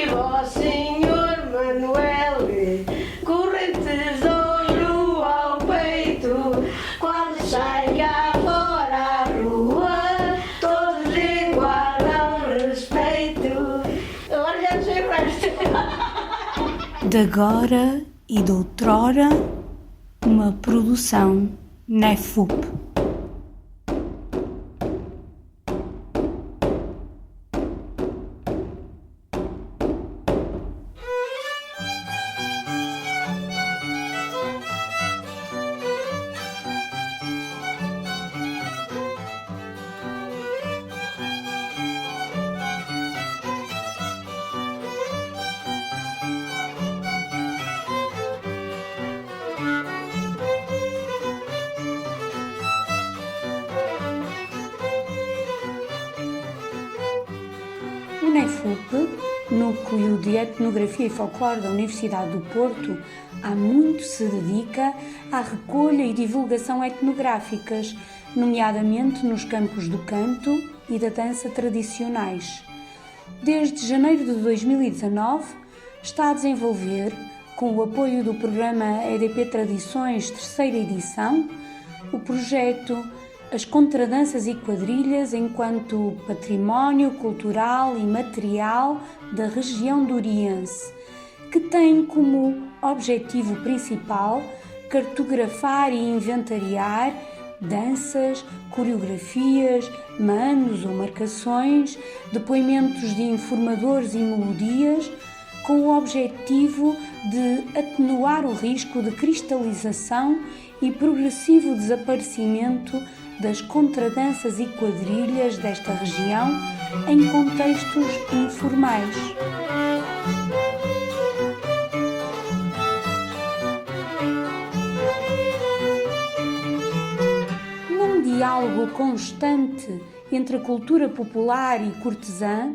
viva o Senhor Manuel, correntes de ouro ao peito, quando sai cá fora à rua, todos lhe guardam respeito. Agora já não sei o resto. De agora e de outrora, uma produção NEFUP. O NEFUP, Núcleo de Etnografia e Folclore da Universidade do Porto, há muito se dedica à recolha e divulgação etnográficas, nomeadamente nos campos do canto e da dança tradicionais. Desde janeiro de 2019, está a desenvolver, com o apoio do programa EDP Tradições, terceira edição, o projeto As Contradanças e Quadrilhas enquanto património cultural e material da região do Oriense, que tem como objetivo principal cartografar e inventariar danças, coreografias, manos ou marcações, depoimentos de informadores e melodias, com o objetivo de atenuar o risco de cristalização e progressivo desaparecimento das contradanças e quadrilhas desta região em contextos informais. Num diálogo constante entre a cultura popular e cortesã,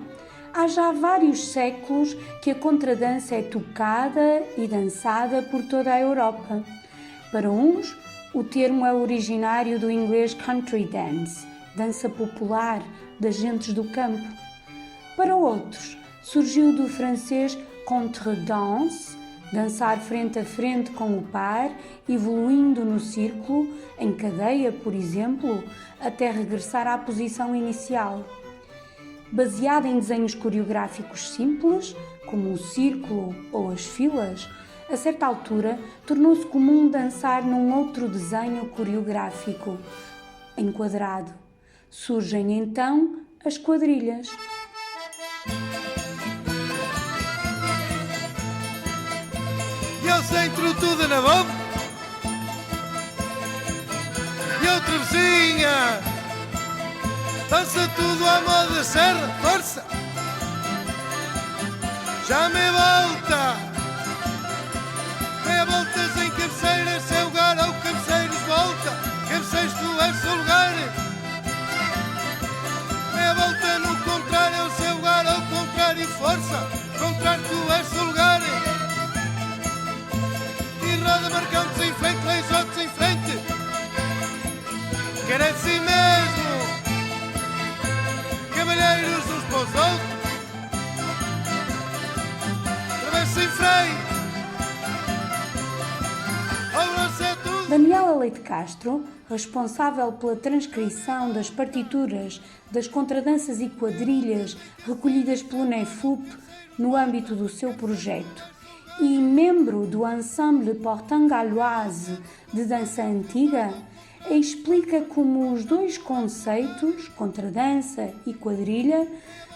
há já vários séculos que a contradança é tocada e dançada por toda a Europa. Para uns, o termo é originário do inglês country dance, dança popular das gentes do campo. Para outros, surgiu do francês contredanse, dançar frente a frente com o par, evoluindo no círculo, em cadeia, por exemplo, até regressar à posição inicial. Baseada em desenhos coreográficos simples, como o círculo ou as filas, a certa altura tornou-se comum dançar num outro desenho coreográfico, enquadrado. Surgem então as quadrilhas. E ao centro tudo na bomba, e outra vizinha dança tudo à moda serra, força! Já me volta! Meia voltas em cabeceiras, seu lugar ou cabeceiros volta, cabeceiros tu és seu lugar. Meia volta no contrário, é o seu lugar ao contrário, força, contrário tu és seu lugar. E roda marcantes em frente, leis outros em frente, que era assim mesmo, cavalheiros uns para os outros, travessa em frente. Daniela Leite Castro, responsável pela transcrição das partituras das contradanças e quadrilhas recolhidas pelo NEFUP no âmbito do seu projeto e membro do Ensemble Portangaloise de dança antiga, explica como os dois conceitos, contradança e quadrilha,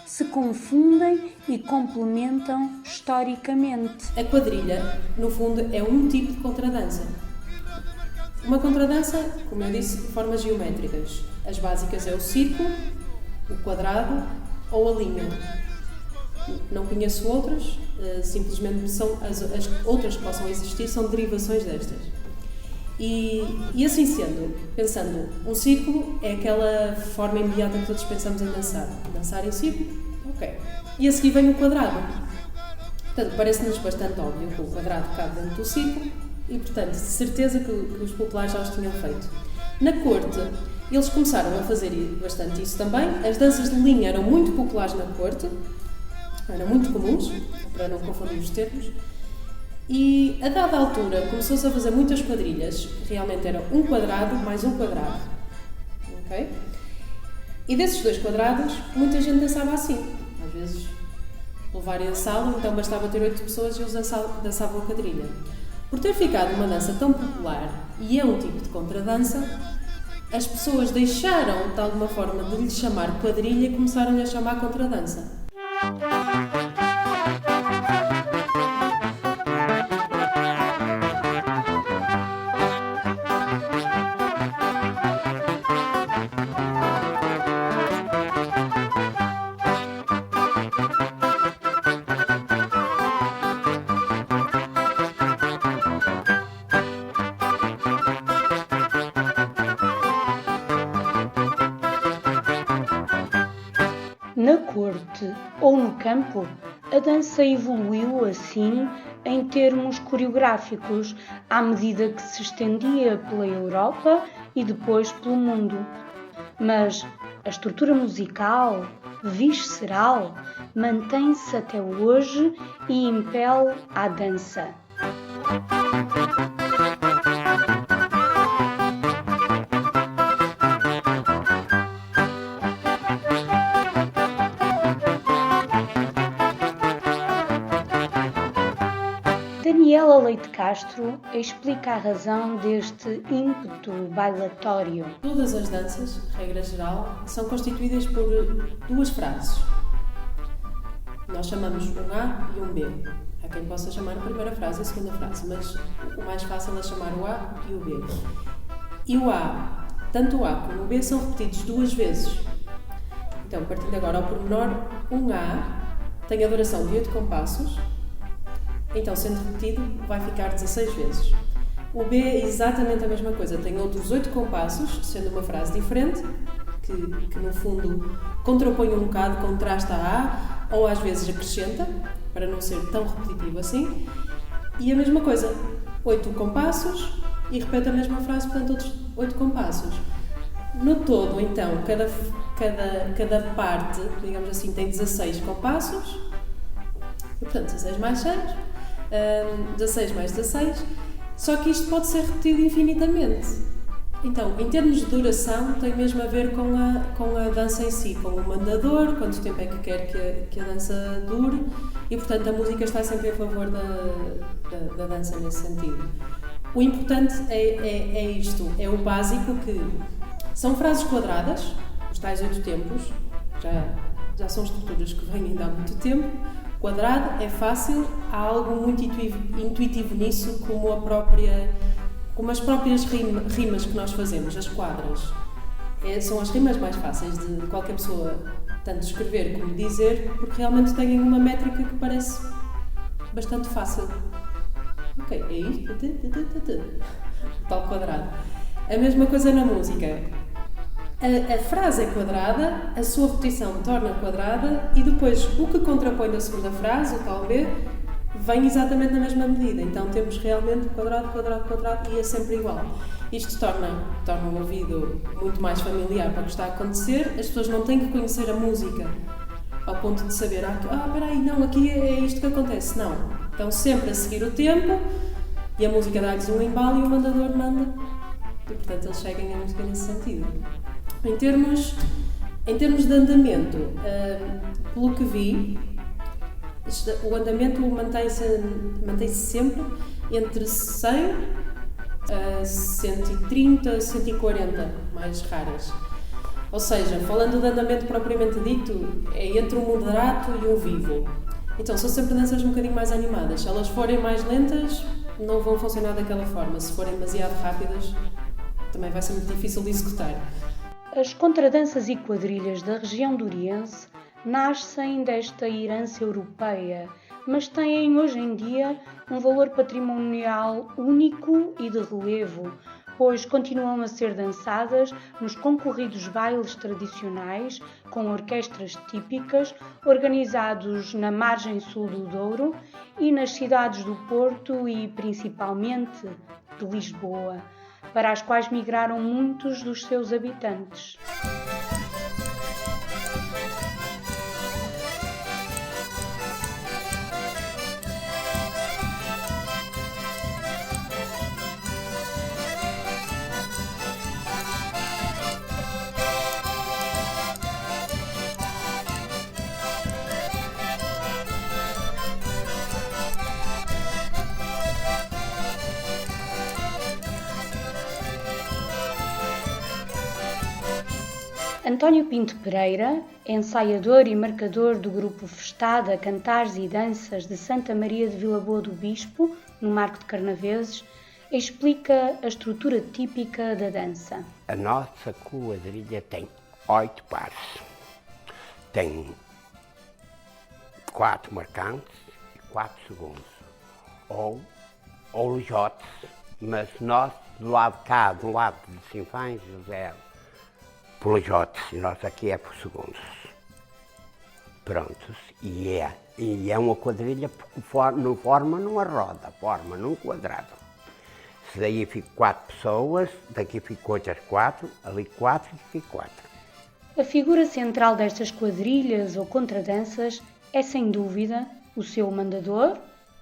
se confundem e complementam historicamente. A quadrilha, no fundo, é um tipo de contradança. Uma contradança, como eu disse, de formas geométricas. As básicas é o círculo, o quadrado ou a linha. Não conheço outras, simplesmente são as outras que possam existir são derivações destas. E assim sendo, pensando, um círculo é aquela forma imediata que todos pensamos em dançar. Dançar em círculo, ok. E a seguir vem o quadrado. Portanto, parece-nos bastante óbvio que o quadrado cabe dentro do círculo e, portanto, de certeza que os populares já os tinham feito. Na corte, eles começaram a fazer bastante isso também. As danças de linha eram muito populares na corte eram muito comuns, para não confundir os termos, e a dada altura começou-se a fazer muitas quadrilhas, que realmente era um quadrado mais um quadrado. Okay? E desses 2 quadrados, muita gente dançava assim. Às vezes, levarem a sala, então bastava ter 8 pessoas e eles dançavam a quadrilha. Por ter ficado uma dança tão popular, e é um tipo de contradança, as pessoas deixaram, de alguma forma, de lhe chamar quadrilha e começaram-lhe a chamar contradança. Na corte ou no campo, a dança evoluiu assim em termos coreográficos, à medida que se estendia pela Europa e depois pelo mundo. Mas a estrutura musical, visceral, mantém-se até hoje e impele à dança. Daniela Leite Castro explica a razão deste ímpeto bailatório. Todas as danças, regra geral, são constituídas por 2 frases. Nós chamamos um A e um B. Há quem possa chamar a primeira frase e a segunda frase, mas o mais fácil é chamar o A e o B. E o A, tanto o A como o B, são repetidos 2 vezes. Então, partindo agora ao pormenor, um A tem a duração de 8 compassos. Então, sendo repetido, vai ficar 16 vezes. O B é exatamente a mesma coisa, tem outros 8 compassos, sendo uma frase diferente, que no fundo contrapõe um bocado, contrasta a A, ou às vezes acrescenta, para não ser tão repetitivo assim. E a mesma coisa, 8 compassos e repete a mesma frase, portanto, outros 8 compassos. No todo, então, cada parte, digamos assim, tem 16 compassos, e portanto, 16 mais 6. 16 mais 16, só que isto pode ser repetido infinitamente. Então, em termos de duração, tem mesmo a ver com a dança em si, com o mandador, quanto tempo é que quer que a dança dure, e portanto a música está sempre a favor da dança nesse sentido. O importante é isto, é o básico, que são frases quadradas, os tais 8 tempos, já são estruturas que vêm ainda há muito tempo. Quadrado é fácil, há algo muito intuitivo nisso, como as próprias rimas que nós fazemos, as quadras. São as rimas mais fáceis de qualquer pessoa tanto escrever como dizer, porque realmente têm uma métrica que parece bastante fácil. Ok, é isto, tal quadrado. A mesma coisa na música. A frase é quadrada, a sua repetição torna quadrada e depois o que contrapõe da segunda frase, o tal B, vem exatamente na mesma medida. Então temos realmente quadrado, quadrado, quadrado e é sempre igual. Isto torna o ouvido muito mais familiar para o que está a acontecer. As pessoas não têm que conhecer a música ao ponto de saber, espera aí, não, aqui é isto que acontece. Não. Estão sempre a seguir o tempo e a música dá-lhes um embalo e o mandador manda. E portanto eles seguem a música nesse sentido. Em termos de andamento, pelo que vi, o andamento mantém-se sempre entre 100 a 130, 140, mais raras. Ou seja, falando de andamento propriamente dito, é entre um moderato e um vivo. Então, são sempre danças um bocadinho mais animadas. Se elas forem mais lentas, não vão funcionar daquela forma. Se forem demasiado rápidas, também vai ser muito difícil de executar. As contradanças e quadrilhas da região do Oriense nascem desta herança europeia, mas têm hoje em dia um valor patrimonial único e de relevo, pois continuam a ser dançadas nos concorridos bailes tradicionais com orquestras típicas organizados na margem sul do Douro e nas cidades do Porto e principalmente de Lisboa, para as quais migraram muitos dos seus habitantes. António Pinto Pereira, ensaiador e marcador do grupo Festada, Cantares e Danças de Santa Maria de Vila Boa do Bispo, no Marco de Carnaveses, explica a estrutura típica da dança. A nossa quadrilha tem 8 pares. Tem 4 marcantes e 4 segundos. Ou lijotes, mas nós, do lado de cá, do lado de Sinfãs, é por lijotes, e nós aqui é por segundos. Prontos, e é uma quadrilha porque não forma numa roda, forma num quadrado. Se daí fico 4 pessoas, daqui fico outras 4, ali 4 e aqui 4. A figura central destas quadrilhas ou contradanças é, sem dúvida, o seu mandador,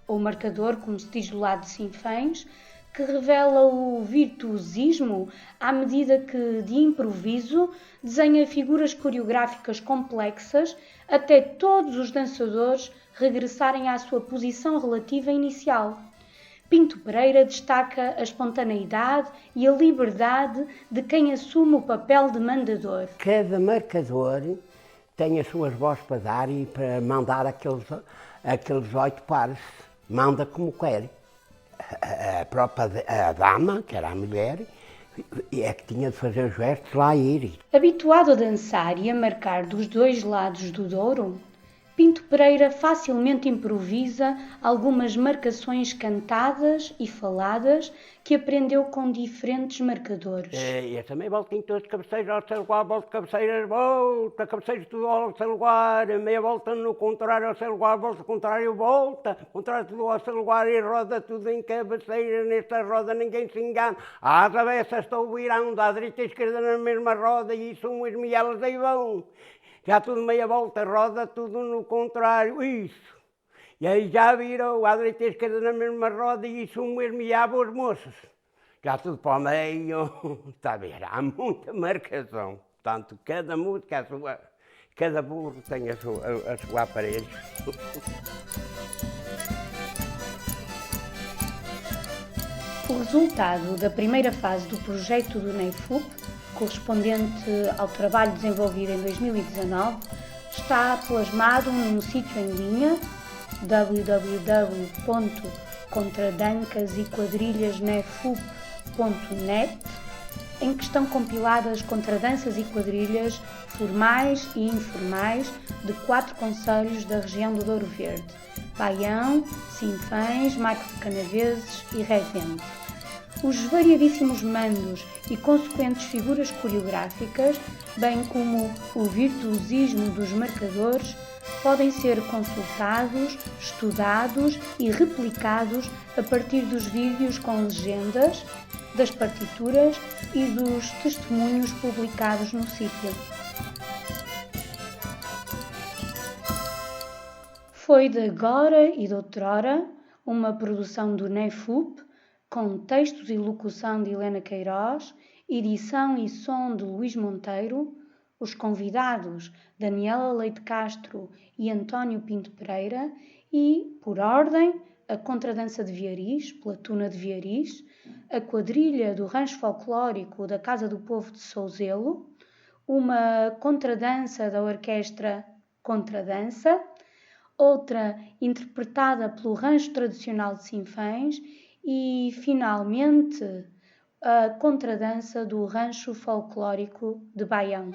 ou marcador, como se diz do lado de Sinfãs, que revela o virtuosismo à medida que, de improviso, desenha figuras coreográficas complexas até todos os dançadores regressarem à sua posição relativa inicial. Pinto Pereira destaca a espontaneidade e a liberdade de quem assume o papel de mandador. Cada marcador tem as suas vozes para dar e para mandar aqueles 8 pares. Manda como quer. A própria dama, que era a mulher, é que tinha de fazer os gestos lá e ir. Habituado a dançar e a marcar dos dois lados do Douro, Pinto Pereira facilmente improvisa algumas marcações cantadas e faladas que aprendeu com diferentes marcadores. Eu também volto em todos os cabeceiros ao seu lugar, volto cabeceiras, volta, cabeceiros tudo ao seu lugar, meia volta no contrário ao seu lugar, volta ao contrário, volta, contrário tudo ao seu lugar e roda tudo em cabeceira, nesta roda ninguém se engana. Às avessas estou virando, à direita e à esquerda na mesma roda e são as mielas aí vão. Já tudo meia volta, roda tudo no contrário, isso. E aí já virou, à direita e à esquerda na mesma roda e isso mesmo e há boas moças. Já tudo para o meio, está a ver, há muita marcação. Portanto, cada música, cada burro tem a sua aparelho. O resultado da primeira fase do projeto do NEIFUP, correspondente ao trabalho desenvolvido em 2019, está plasmado num sítio em linha www.contradancasquadrilhasnefup.net, em que estão compiladas contradanças e quadrilhas formais e informais de 4 concelhos da região do Douro Verde: Baião, Sinfãs, Marco de Carnaveses e Rezende. Os variadíssimos mandos e consequentes figuras coreográficas, bem como o virtuosismo dos marcadores, podem ser consultados, estudados e replicados a partir dos vídeos com legendas, das partituras e dos testemunhos publicados no sítio. Foi de agora e de outrora uma produção do NEIFUP, com textos e locução de Helena Queiroz, edição e som de Luís Monteiro, os convidados Daniela Leite Castro e António Pinto Pereira e, por ordem, a Contradança de Viariz, pela Tuna de Viariz, a quadrilha do Rancho Folclórico da Casa do Povo de Souzelo, uma contradança da Orquestra Contradança, outra interpretada pelo Rancho Tradicional de Sinfãs e, finalmente, a contradança do Rancho Folclórico de Baião.